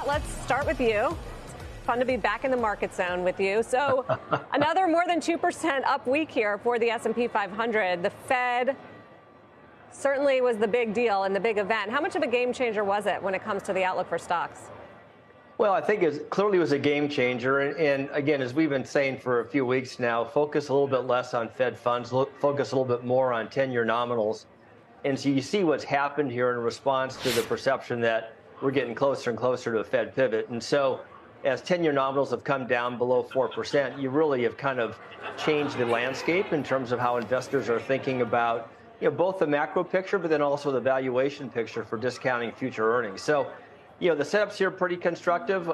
Scott, let's start with you. Fun to be back in the market zone with you. So another more than 2% up week here for the S&P 500. The Fed certainly was the big deal and the big event. How much of a game changer was it when it comes to the outlook for stocks? Well, I think it clearly was a game changer. And again, as we've been saying for a few weeks now, focus a little bit less on Fed funds, focus a little bit more on 10-year nominals. And so you see what's happened here in response to the perception that we're getting closer and closer to a Fed pivot. And so as 10-year nominals have come down below 4%, you really have kind of changed the landscape in terms of how investors are thinking about, both the macro picture, but then also the valuation picture for discounting future earnings. So, the setup's here pretty constructive.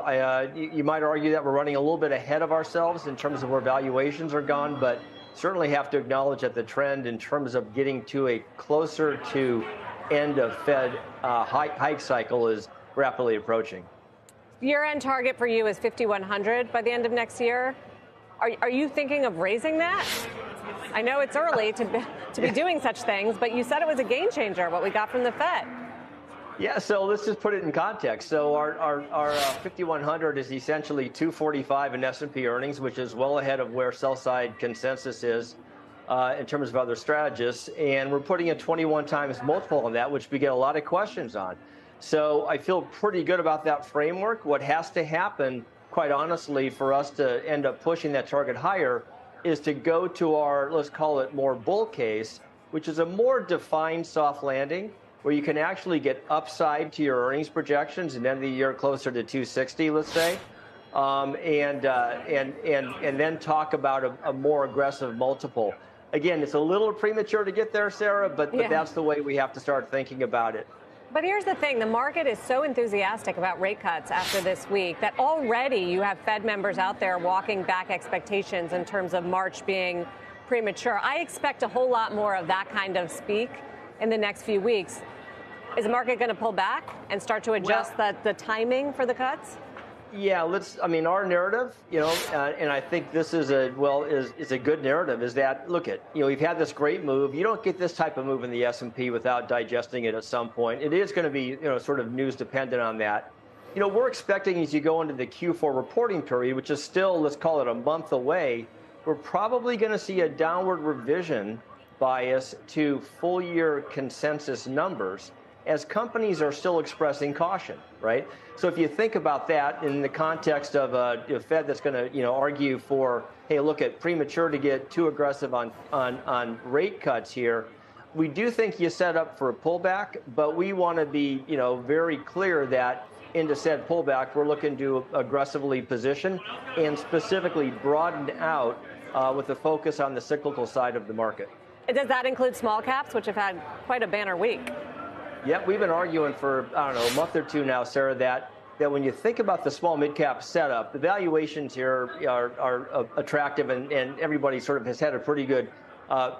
You might argue that we're running a little bit ahead of ourselves in terms of where valuations are gone, but certainly have to acknowledge that the trend in terms of getting to a closer to end of Fed hike cycle is rapidly approaching. Year-end target for you is 5,100 by the end of next year. Are you thinking of raising that? I know it's early to be doing such things, but you said it was a game changer, what we got from the Fed. Yeah, so let's just put it in context. So our 5,100 is essentially 245 in S&P earnings, which is well ahead of where sell-side consensus is in terms of other strategists. And we're putting a 21 times multiple on that, which we get a lot of questions on. So I feel pretty good about that framework. What has to happen, quite honestly, for us to end up pushing that target higher is to go to our, let's call it more bull case, which is a more defined soft landing, where you can actually get upside to your earnings projections and end the year closer to 260, let's say, and then talk about a more aggressive multiple. Again, it's a little premature to get there, Sarah, but that's the way we have to start thinking about it. But here's the thing. The market is so enthusiastic about rate cuts after this week that already you have Fed members out there walking back expectations in terms of March being premature. I expect a whole lot more of that kind of speak in the next few weeks. Is the market going to pull back and start to adjust the timing for the cuts? Yeah, our narrative, and I think this is a good narrative, is that, look we've had this great move. You don't get this type of move in the S&P without digesting it at some point. It is going to be, sort of news dependent on that. We're expecting as you go into the Q4 reporting period, which is still, let's call it a month away, we're probably going to see a downward revision bias to full year consensus numbers as companies are still expressing caution, right? So if you think about that in the context of a Fed that's going to, argue for, hey, look, at premature to get too aggressive on rate cuts here, we do think you set up for a pullback, but we want to be, very clear that into said pullback, we're looking to aggressively position and specifically broaden out with a focus on the cyclical side of the market. Does that include small caps, which have had quite a banner week? Yeah, we've been arguing for, a month or two now, Sarah, that when you think about the small mid-cap setup, the valuations here are attractive, and everybody sort of has had a pretty good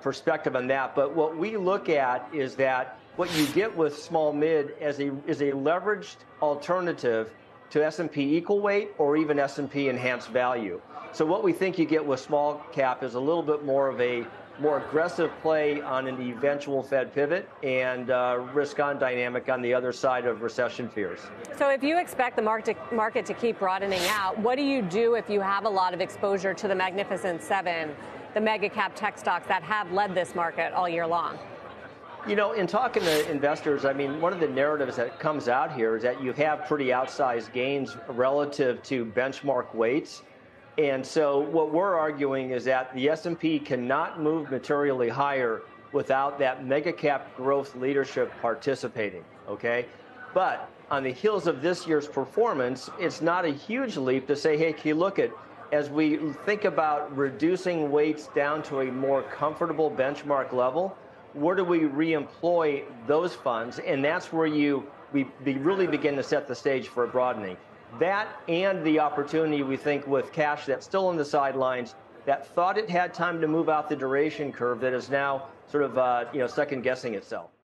perspective on that. But what we look at is that what you get with small mid is a leveraged alternative to S&P equal weight or even S&P enhanced value. So what we think you get with small cap is a little bit more of a more aggressive play on an eventual Fed pivot and risk-on dynamic on the other side of recession fears. So if you expect the market to keep broadening out, what do you do if you have a lot of exposure to the Magnificent Seven, the mega cap tech stocks that have led this market all year long? In talking to investors, one of the narratives that comes out here is that you have pretty outsized gains relative to benchmark weights. And so what we're arguing is that the S&P cannot move materially higher without that mega cap growth leadership participating, okay? But on the heels of this year's performance, it's not a huge leap to say, hey, can you look at, as we think about reducing weights down to a more comfortable benchmark level, where do we reemploy those funds? And that's where we really begin to set the stage for a broadening. That and the opportunity, we think, with cash that's still on the sidelines, that thought it had time to move out the duration curve, that is now sort of, second guessing itself.